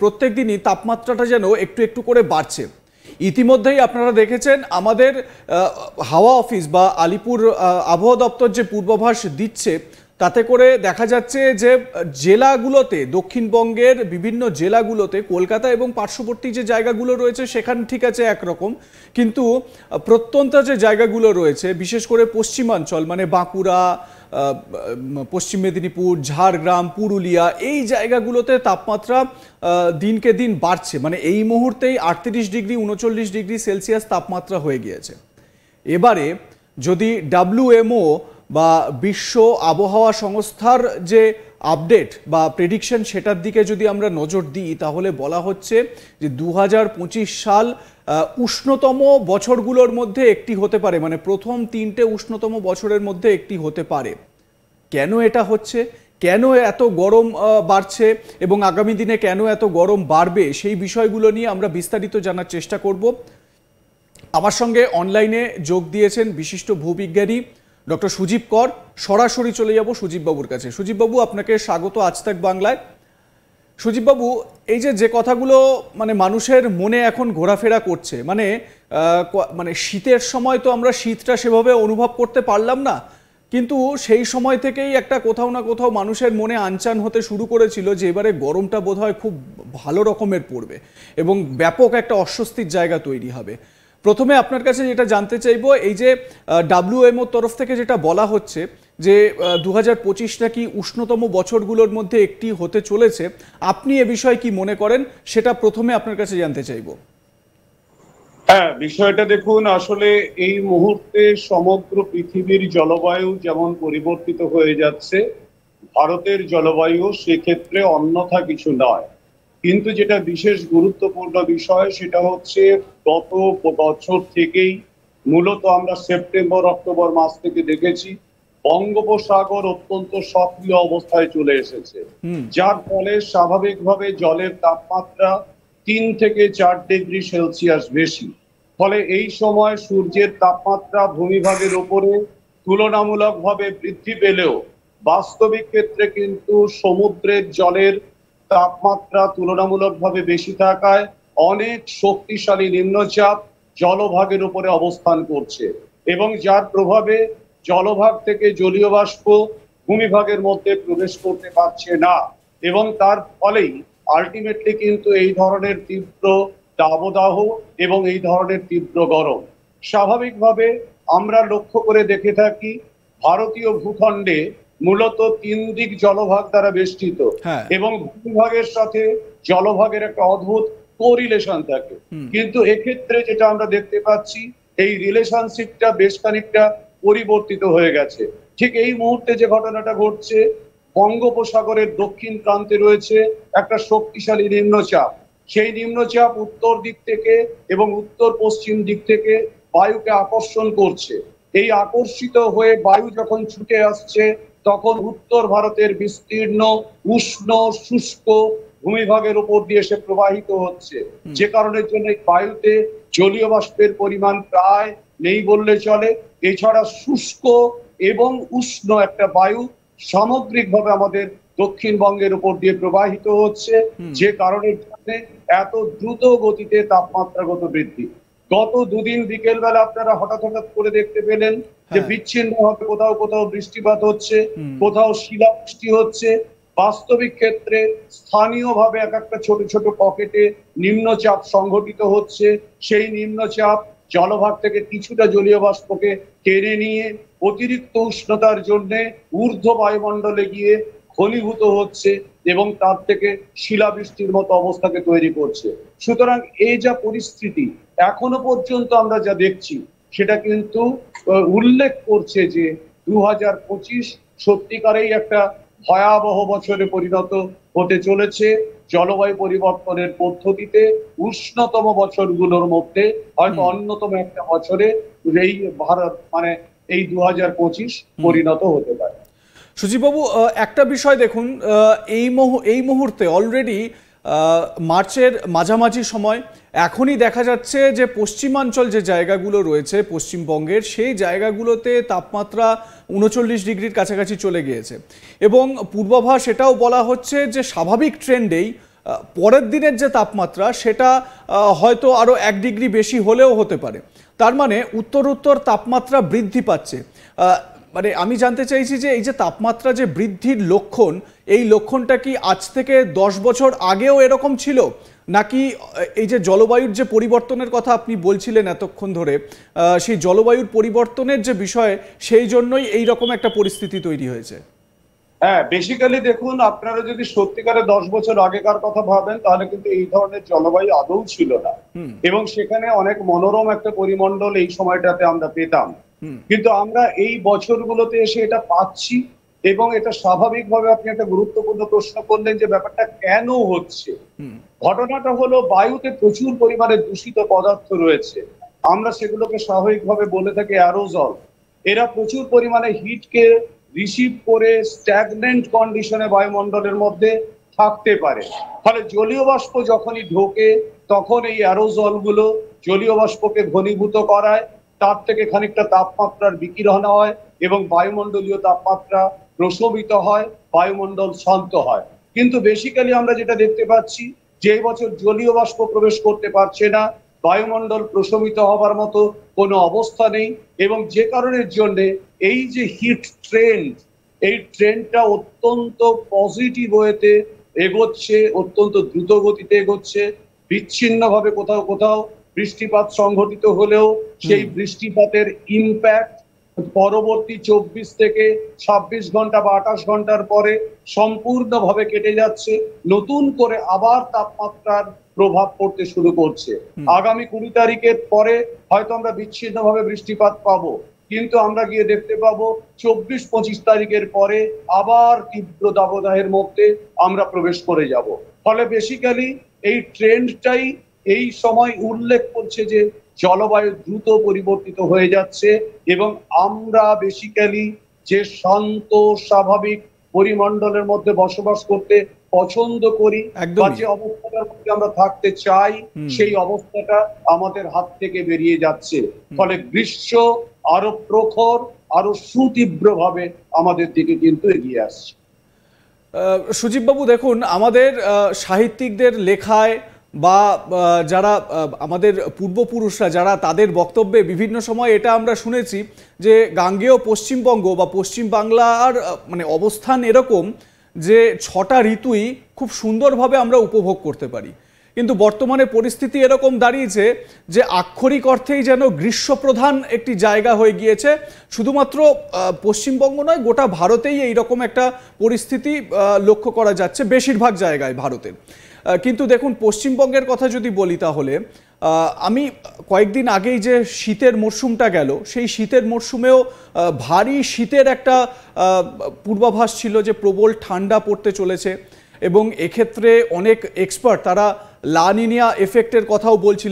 প্রত্যেক দিনই তাপমাত্রাটা যেন একটু একটু করে বাড়ছে। ইতিমধ্যেই আপনারা দেখেছেন আমাদের হাওয়া অফিস বা আলিপুর আবহাওয়া দপ্তর যে পূর্বাভাস দিচ্ছে, তাতে করে দেখা যাচ্ছে যে জেলাগুলোতে, দক্ষিণবঙ্গের বিভিন্ন জেলাগুলোতে, কলকাতা এবং পার্শ্ববর্তী যে জায়গাগুলো রয়েছে সেখানে ঠিক আছে একরকম, কিন্তু প্রত্যন্ত যে জায়গাগুলো রয়েছে বিশেষ করে পশ্চিমাঞ্চল মানে বাঁকুড়া, পশ্চিম মেদিনীপুর, ঝাড়গ্রাম, পুরুলিয়া, এই জায়গাগুলোতে তাপমাত্রা দিনকে দিন বাড়ছে। মানে এই মুহূর্তেই 38 ডিগ্রি 39 ডিগ্রি সেলসিয়াস তাপমাত্রা হয়ে গিয়েছে। এবারে যদি WMO বা বিশ্ব আবহাওয়া সংস্থার যে আপডেট বা প্রেডিকশন সেটার দিকে যদি আমরা নজর দিই, তাহলে বলা হচ্ছে যে 2025 সাল উষ্ণতম বছরগুলোর মধ্যে একটি হতে পারে, মানে প্রথম 3টে উষ্ণতম বছরের মধ্যে একটি হতে পারে। কেন এটা হচ্ছে, কেন এত গরম বাড়ছে এবং আগামী দিনে কেন এত গরম বাড়বে, সেই বিষয়গুলো নিয়ে আমরা বিস্তারিত জানার চেষ্টা করব। আমার সঙ্গে অনলাইনে যোগ দিয়েছেন বিশিষ্ট ভূবিজ্ঞানী ডক্টর সুজীব কর। সরাসরি চলে যাব সুজীববাবুর কাছে। সুজীববাবু, আপনাকে স্বাগত আজ তাক বাংলায়। সুজীববাবু, এই যে কথাগুলো মানে মানুষের মনে এখন ঘোরাফেরা করছে, মানে শীতের সময় তো আমরা শীতটা সেভাবে অনুভব করতে পারলাম না, কিন্তু সেই সময় থেকেই একটা কোথাও না কোথাও মানুষের মনে আনচান হতে শুরু করেছিল যে এবারে গরমটা বোধহয় খুব ভালো রকমের পড়বে এবং ব্যাপক একটা অস্বস্তির জায়গা তৈরি হবে। প্রথমে আপনার কাছে যেটা জানতে চাইবো, এই যে WMO তরফ থেকে যেটা বলা হচ্ছে যে 2025 নাকি উষ্ণতম বছরগুলোর মধ্যে একটি হতে চলেছে, আপনি এ বিষয়ে কি মনে করেন সেটা প্রথমে আপনার কাছে জানতে চাইবো। হ্যাঁ, বিষয়টা দেখুন, আসলে এই মুহূর্তে সমগ্র পৃথিবীর জলবায়ু যেমন পরিবর্তিত হয়ে যাচ্ছে, ভারতের জলবায়ু সেক্ষেত্রে অন্যথা কিছু নয়। কিন্তু যেটা বিশেষ গুরুত্বপূর্ণ বিষয় সেটা হচ্ছে গত বছর থেকেই, মূলত আমরা সেপ্টেম্বর অক্টোবর মাস থেকে দেখেছি বঙ্গোপসাগর অত্যন্ত সক্রিয় অবস্থায় চলে এসেছে, যার ফলে স্বাভাবিকভাবে জলের তাপমাত্রা 3 থেকে 4 ডিগ্রি সেলসিয়াস বেশি। ফলে এই সময় সূর্যের তাপমাত্রা ভূমিভাগের উপরে তুলনামূলকভাবে বৃদ্ধি পেলেও বাস্তবিক ক্ষেত্রে কিন্তু সমুদ্রের জলের তাপমাত্রা তুলনামূলকভাবে বেশি থাকায় অনেক শক্তিশালী নিম্নচাপ জলভাগের উপরে অবস্থান করছে এবং যার প্রভাবে জলভাগ থেকে জলীয় বাষ্প ভূমিভাগের মধ্যে প্রবেশ করতে পারছে না এবং তার ফলেই আলটিমেটলি কিন্তু এই ধরনের তীব্র দাবদাহ এবং এই ধরনের তীব্র গরম। স্বাভাবিকভাবে আমরা লক্ষ্য করে দেখে থাকি ভারতীয় ভূখণ্ডে মূলত 3 দিক জলভাগ দ্বারা বেষ্টিত এবং ভূমিভাগের সাথে জলভাগের একটা অদ্ভুত কোরিলেশন থাকে, কিন্তু এক্ষেত্রে যেটা আমরা দেখতে পাচ্ছি এই রিলেশনশিপটা বেশ খানিকটা পরিবর্তিত হয়ে গেছে। ঠিক এই মুহূর্তে যে ঘটনাটা ঘটছে, বঙ্গোপসাগরের দক্ষিণ প্রান্তে রয়েছে একটা শক্তিশালী নিম্নচাপ। সেই নিম্নচাপ উত্তর দিক থেকে এবং উত্তর পশ্চিম দিক থেকে বায়ুকে আকর্ষণ করছে। এই আকর্ষিত হয়ে বায়ু যখন ছুটে আসছে, তখন উত্তর ভারতের বিস্তীর্ণ উষ্ণ শুষ্ক ভূমিভাগের উপর দিয়ে সে প্রবাহিত হচ্ছে, যে কারণের জন্য বায়ুতে জলীয় বাষ্পের পরিমাণ প্রায় নেই বললে চলে। এছাড়া শুষ্ক এবং উষ্ণ একটা বায়ু সামগ্রিকভাবে আমাদের দক্ষিণবঙ্গের উপর দিয়ে প্রবাহিত হচ্ছে, যে কারণের জন্য এত দ্রুত গতিতে তাপমাত্রাগত বৃদ্ধি। গত দুদিন বিকেল বেলা আপনারা হঠাৎ করে দেখতে পেলেন যে বিচ্ছিন্নভাবে কোথাও কোথাও বৃষ্টিপাত হচ্ছে, কোথাও শিলাবৃষ্টি হচ্ছে। বাস্তবিক ক্ষেত্রে স্থানীয়ভাবে এক একটা ছোট ছোট পকেটে নিম্নচাপ সংঘটিত হচ্ছে। সেই নিম্নচাপ জলভাগ থেকে কিছুটা জলীয় বাষ্পকে টেনে নিয়ে অতিরিক্ত উষ্ণতার জন্য ঊর্ধ্ব বায়ুমণ্ডলে গিয়ে ঘনীভূত হচ্ছে এবং তার থেকে শিলাবৃষ্টির মতো অবস্থাকে তৈরি করছে। সুতরাং এই যা পরিস্থিতি এখনো পর্যন্ত আমরা যা দেখছি, সেটা কিন্তু উল্লেখ করছে যে 2025 সত্যিকারেই একটা ভয়াবহ বছরে পরিণত হতে চলেছে। জলবায়ু পরিবর্তনের পদ্ধতিতে উষ্ণতম বছরগুলোর মধ্যে হয়তো অন্যতম একটা বছরে এই ভারত এই 2025 পরিণত হতে পারে। সুজীববাবু, একটা বিষয় দেখুন, এই মুহূর্তে অলরেডি মার্চের মাঝামাঝি সময়, এখনই দেখা যাচ্ছে যে পশ্চিমাঞ্চল যে জায়গাগুলো রয়েছে পশ্চিমবঙ্গের, সেই জায়গাগুলোতে তাপমাত্রা 39 ডিগ্রির কাছাকাছি চলে গিয়েছে এবং পূর্বাভাস এটাও বলা হচ্ছে যে স্বাভাবিক ট্রেন্ডেই পরের দিনের যে তাপমাত্রা সেটা হয়তো আরও 1 ডিগ্রি বেশি হলেও হতে পারে। তার মানে উত্তর তাপমাত্রা বৃদ্ধি পাচ্ছে। মানে আমি জানতে চাইছি যে এই যে তাপমাত্রা যে বৃদ্ধির লক্ষণ, এই লক্ষণটা কি আজ থেকে 10 বছর আগেও এরকম ছিল, নাকি এই যে জলবায়ুর যে পরিবর্তনের কথা আপনি বলছিলেন এতক্ষণ ধরে, সেই জলবায়ুর পরিবর্তনের যে বিষয় সেই জন্যই এই রকম একটা পরিস্থিতি তৈরি হয়েছে? হ্যাঁ, বেসিক্যালি দেখুন, আপনারা যদি সত্যিকারে 10 বছর আগেকার কথা ভাবেন তাহলে কিন্তু এই ধরনের জলবায়ু আদৌ ছিল না, এবং সেখানে অনেক মনোরম একটা পরিমণ্ডল এই সময়টাতে আমরা পেতাম। কিন্তু আমরা এই বছরগুলোতে এসে এটা পাচ্ছি, এবং এটা স্বাভাবিকভাবে আপনি একটা গুরুত্বপূর্ণ প্রশ্ন করলেন যে ব্যাপারটা কেন হচ্ছে। ঘটনাটা হলো, বায়ুতে প্রচুর পরিমাণে দূষিত পদার্থ রয়েছে, আমরা সেগুলোকে স্বাভাবিকভাবে বলে থাকি অ্যারোজল। এরা প্রচুর পরিমাণে হিটকে রিসিভ করে স্ট্যাগনেন্ট কন্ডিশনে বায়ুমণ্ডলের মধ্যে থাকতে পারে। ফলে জলীয় বাষ্প যখনই ঢোকে তখন এই অ্যারোজল গুলো জলীয় বাষ্পকে ঘনীভূত করায়, তার থেকে খানিকটা তাপমাত্রার বিকিরণ হয় এবং বায়ুমণ্ডলীয় তাপমাত্রা প্রশমিত হয়, বায়ুমণ্ডল শান্ত হয়। কিন্তু বেসিক্যালি আমরা যেটা দেখতে পাচ্ছি যে এই বছর জলীয় বাষ্প প্রবেশ করতে পারছে না, বায়ুমণ্ডল প্রশমিত হবার মতো কোনো অবস্থা নেই, এবং যে কারণের জন্য এই যে হিট ট্রেন্ড, এই ট্রেন্ডটা অত্যন্ত পজিটিভ ওয়েতে এগোচ্ছে, অত্যন্ত দ্রুত গতিতে এগোচ্ছে। বিচ্ছিন্নভাবে কোথাও কোথাও বৃষ্টিপাত সংঘটিত হলেও সেই বৃষ্টিপাতের ইম্প্যাক্ট পরবর্তী 24 থেকে 26 ঘন্টা বা 28 ঘন্টার পরে সম্পূর্ণভাবে কেটে যাচ্ছে, নতুন করে আবার তাপমাত্রার প্রভাব পড়তে শুরু করছে। আগামী 20 তারিখের পরে হয়তো আমরা বিচ্ছিন্নভাবে বৃষ্টিপাত পাবো, কিন্তু আমরা গিয়ে দেখতে পাবো 24-25 তারিখের পরে আবার তীব্র দাবদাহের মধ্যে আমরা প্রবেশ করে যাব। ফলে বেসিক্যালি এই ট্রেন্ডটাই এই সময় উল্লেখ করছে যে জলবায়ু দ্রুত পরিবর্তিত হয়ে যাচ্ছে, এবং আমরা বেসিক্যালি যে শান্ত স্বাভাবিক পরিমণ্ডলের মধ্যে বসবাস করতে পছন্দ করি বা যে অবস্থাটার মধ্যে আমরা থাকতে চাই, সেই অবস্থাটা আমাদের হাত থেকে বেরিয়ে যাচ্ছে। ফলে গ্রীষ্ম আরো প্রখর, আরো সুতীব্রভাবে আমাদের দিকে কিন্তু এগিয়ে আসছে। সুজিতবাবু, দেখুন, আমাদের সাহিত্যিকদের লেখায় বা যারা আমাদের পূর্বপুরুষরা যারা, তাদের বক্তব্যে বিভিন্ন সময় এটা আমরা শুনেছি যে গাঙ্গেয় পশ্চিমবঙ্গ বা পশ্চিম বাংলার মানে অবস্থান এরকম যে 6টা ঋতুই খুব সুন্দরভাবে আমরা উপভোগ করতে পারি। কিন্তু বর্তমানে পরিস্থিতি এরকম দাঁড়িয়েছে যে আক্ষরিক অর্থেই যেন গ্রীষ্মপ্রধান একটি জায়গা হয়ে গিয়েছে। শুধুমাত্র পশ্চিমবঙ্গ নয়, গোটা ভারতেই এইরকম একটা পরিস্থিতি লক্ষ্য করা যাচ্ছে বেশিরভাগ জায়গায় ভারতের। কিন্তু দেখুন, পশ্চিমবঙ্গের কথা যদি বলি তাহলে আমি কয়েকদিন আগেই যে শীতের মরশুমটা গেল, সেই শীতের মরশুমেও ভারী শীতের একটা পূর্বাভাস ছিল যে প্রবল ঠান্ডা পড়তে চলেছে, এবং এক্ষেত্রে অনেক এক্সপার্ট তারা লা নিনিয়া এফেক্টের কথাও বলছিলেন।